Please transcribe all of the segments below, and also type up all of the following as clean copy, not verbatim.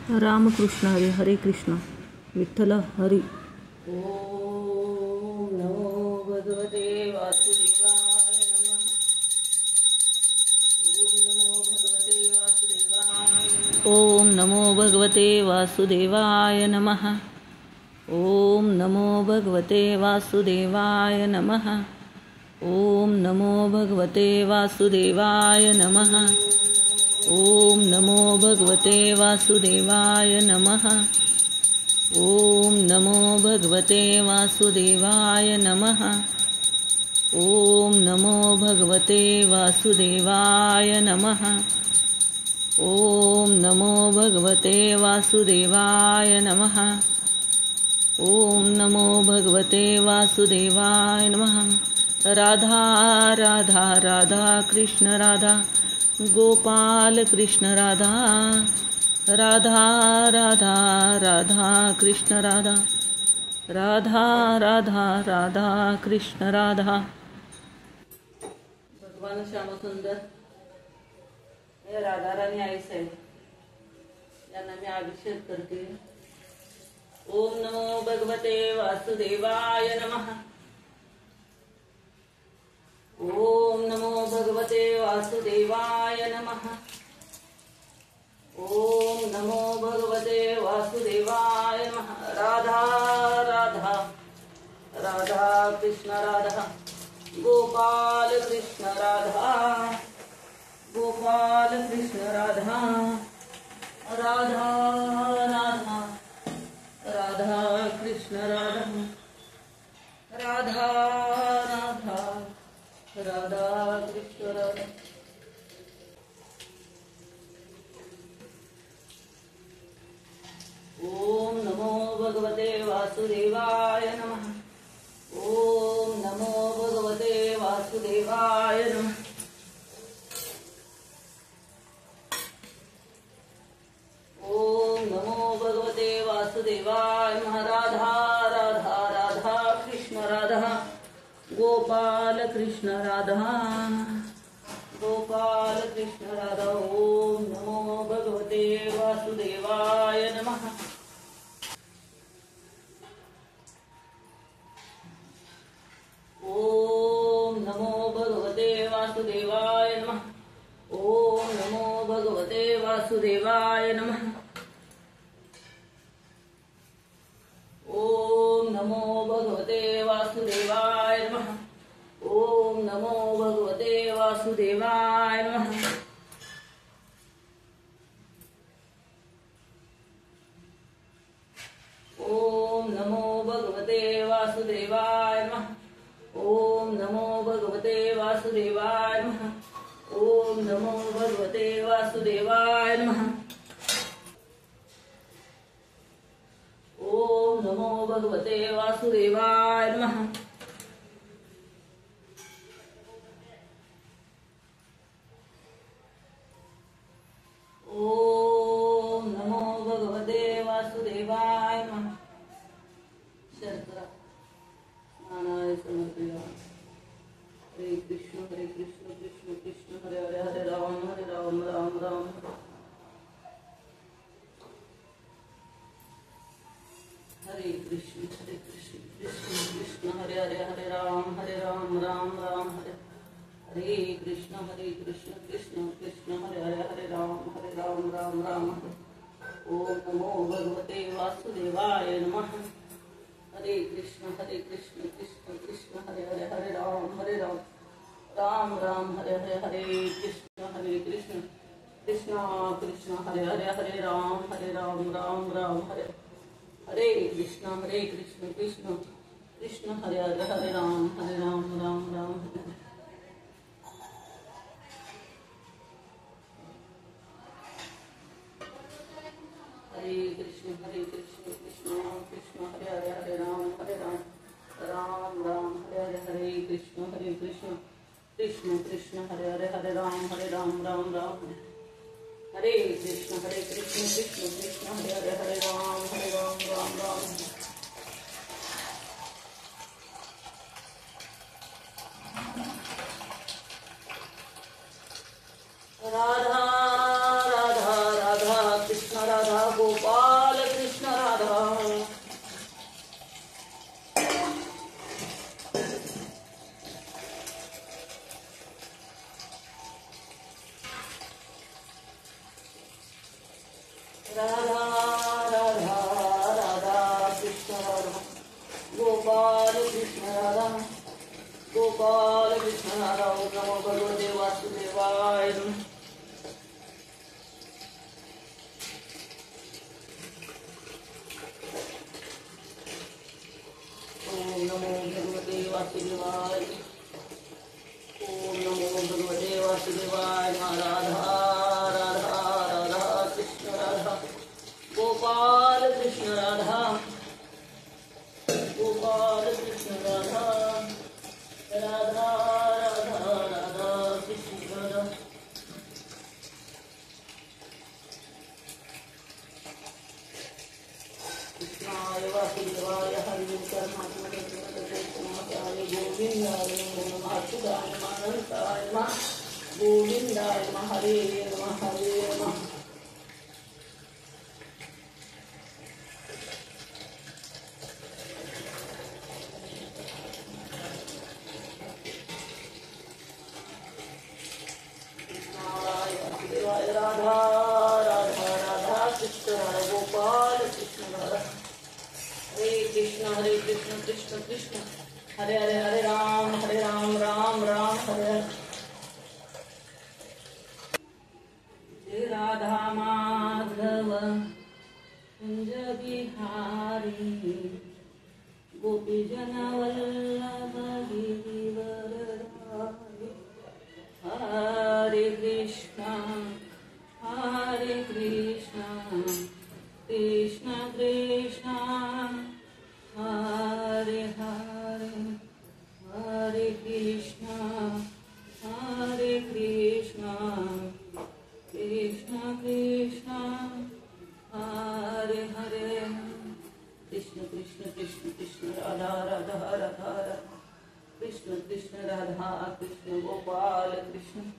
रामकृष्ण हरी. हरे कृष्ण. विठ्ठल हरी. ओम नमो भगवते वासुदेवाय नमः. ओम नमो भगवते वासुदेवाय नमः. ओम नमो भगवते वासुदेवाय नमः. ओम नमो भगवते वासुदेवाय नमः. ओम नमो भगवते वासुदेवाय नमः. ओम नमो भगवते वासुदेवाय नमः. ओम नमो भगवते वासुदेवाय नमः. ओम नमो भगवते वासुदेवाय नमः. ओम नमो भगवते वासुदेवाय नमः. राधा राधा राधा कृष्ण राधा गोपाल कृष्ण राधा. राधा राधा राधा कृष्ण राधा. राधा राधा राधा कृष्ण राधा. भगवान श्यामसुंदर हे राधा राणी आई साहेब यांना मी अभिषेक करते. ओम नमो भगवते वासुदेवाय नमः. ओम नमो भगवते वासुदेवाय नमः. ओम नमो भगवते वासुदेवाय नमः. राधा राधा राधा कृष्ण राधा गोपाल कृष्ण राधा. गोपाल कृष्ण राधा. राधा राधा राधा कृष्ण राधा. राधा राधा राधा कृष्ण राधा. ओम नमो भगवते वासुदेवाय नमः. ओम नमो भगवते वासुदेवाय नमः. ओम नमो भगवते वासुदेवाय नमः. राधा राधा राधा कृष्ण राधा गोपाल कृष्ण राधा. गोपाल कृष्ण राधा. ओम नमो भगवते वासुदेवाय नमः. ओम नमो भगवते वासुदेवाय नमः. ओम नमो भगवते वासुदेवाय नमः. ओम नमो भगवते वासुदेवाय नमः. ओम नमो भगवते वासुदेवाय नमः. ओम नमो भगवते वासुदेवाय नमः. ओम नमो भगवते वासुदेवाय नमः. ओम नमो भगवते वासुदेवाय नमः. ओम नमो भगवते वासुदेवाय नमः. ओम नमो भगवते वासुदेवाय नमः. शर्करा स्नानाय समर्पयामि. हरे कृष्ण कृष्ण कृष्ण हरे हरे. हरे राम राम राम. हरे कृष्ण कृष्ण कृष्ण हरे हरे. हरे राम राम राम हरे. हरे कृष्ण कृष्ण कृष्ण हरे हरे. हरे राम राम हरे. ओम नमो भगवते वासुदेवाय नमः. हरे कृष्ण कृष्ण कृष्ण हरे हरे. हरे राम राम राम हरे हरे. हरे कृष्ण कृष्ण कृष्ण हरे हरे. हरे राम राम हरे. हरे कृष्ण कृष्ण कृष्ण हरे हरे. हरे राम राम राम हरे. हरे कृष्ण कृष्ण कृष्ण हरे हरे. हरे राम राम हरे हरे. हरे कृष्ण कृष्ण कृष्ण हरे हरे. हरे राम राम हरे. हरे कृष्ण कृष्ण कृष्ण हरे हरे. हरे राम राम हरे. राधा राधा राधा कृष्ण राधा गोपाल कृष्ण राधा राधा राधा राधा कृष्ण राधा गोपाल कृष्ण राधा गोपाल कृष्ण राधा ओम नमो भगवते वासुदेवाय नमः ओम नमो भगवते वासुदेवाय ओम नमो भगवते वासुदेवाय राधा राधा राधा कृष्ण राधा गोपाल कृष्ण राधा गोपाल कृष्ण राधा राधा राधा राधा कृष्ण राधा कृष्णाय वासुदेवाय हरि परमात्मने नमः गोविंदाय नमः अच्युताय नमः अनंताय नमः गोविंदाय नमः हरे नमः हरे नमः कृष्णाय वासुदेवाय राधा राधा राधा कृष्ण राधा गोपाल कृष्ण राधा हरे कृष्ण कृष्ण कृष्ण हरे हरे हरे राम राम राम हरे हरे जय राधा माधव कुंज बिहारी गोपी जन वल्लभ गिरिवरधारी हरे कृष्ण कृष्ण कृष्ण हरे हरे हरे कृष्ण कृष्ण कृष्ण हरे हरे कृष्ण कृष्ण कृष्ण कृष्ण राधा राधा राधा राधा कृष्ण कृष्ण राधा कृष्ण गोपाल कृष्ण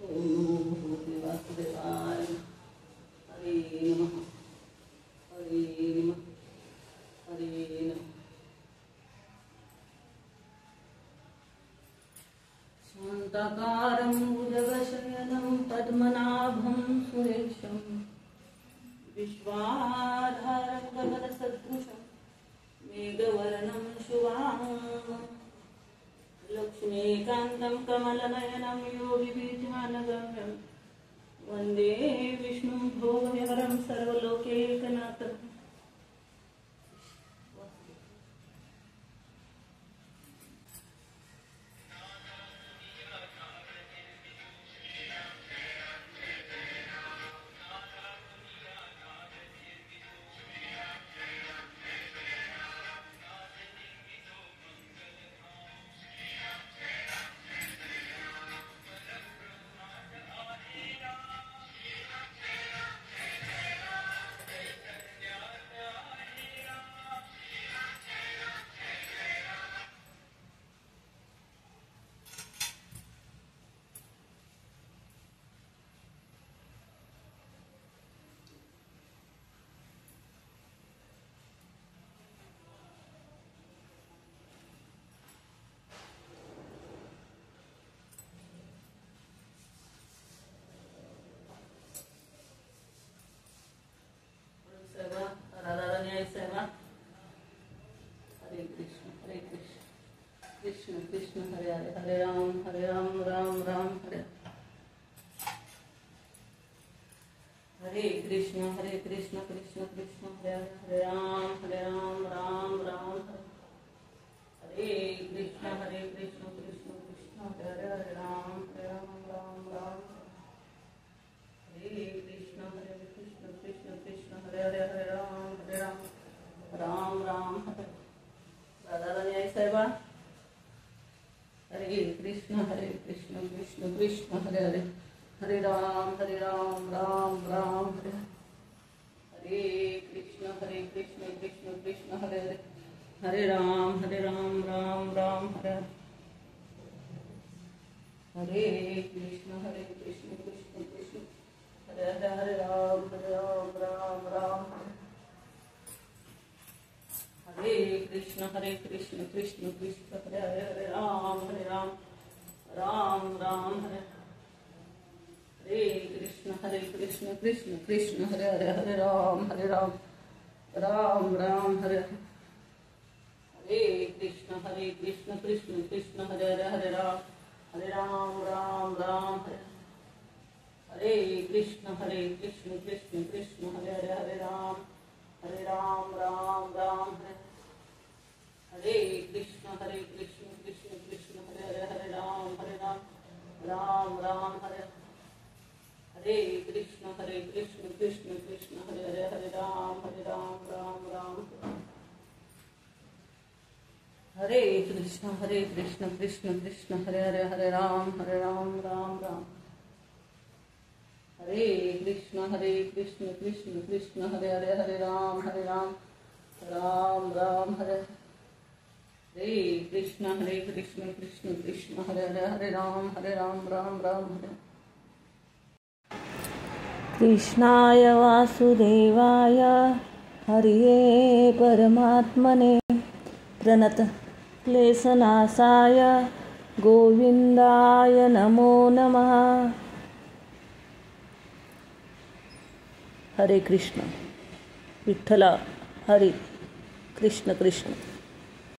ओम नमो भगवते वासुदेवाय हरे नमः हरे नमः हरे नमः शान्ताकारं भुजगशयनं पद्मनाभं सुरेशं विश्वाधारं गगनसदृशं मेघवर्णं शुभाङ्गं लक्ष्मीकान्तं कमलनयनं योगिभिर्ध्यानगम्यं वन्दे विष्णुं भोगहरं सर्वलोकैकनाथं कृष्ण कृष्ण कृष्ण हरे हरे राम राम राम हरे कृष्ण कृष्ण कृष्ण हरे हरे राम राम राम हरे कृष्ण कृष्ण कृष्ण हरे हरे राम राम हरे दादा न्याय साहेबा हरे कृष्ण कृष्ण कृष्ण हरे हरे राम राम हरे हरे कृष्ण कृष्ण कृष्ण हरे राम राम हरे हरे कृष्ण कृष्ण कृष्ण हरे राम राम हरे कृष्ण कृष्ण कृष्ण हरे राम राम हरे हरे कृष्ण कृष्ण कृष्ण हरे राम राम हरे हरे कृष्ण कृष्ण कृष्ण हरे राम राम हरे हरे कृष्ण कृष्ण कृष्ण हरे राम राम हरे हरे कृष्ण कृष्ण कृष्ण हरे राम हरे हरे कृष्ण कृष्ण कृष्ण हरे राम हरे कृष्ण कृष्ण कृष्ण हरे राम राम हरे कृष्ण कृष्ण कृष्ण हरे राम राम हरे हरे कृष्ण कृष्ण कृष्ण हरे राम राम हरे कृष्णाय वासुदेवाय हरिये परमात्मने प्रणत क्लेशनाशाय गोविन्दाय नमो नमः। हरे कृष्ण विठ्ठला हरी कृष्ण कृष्ण।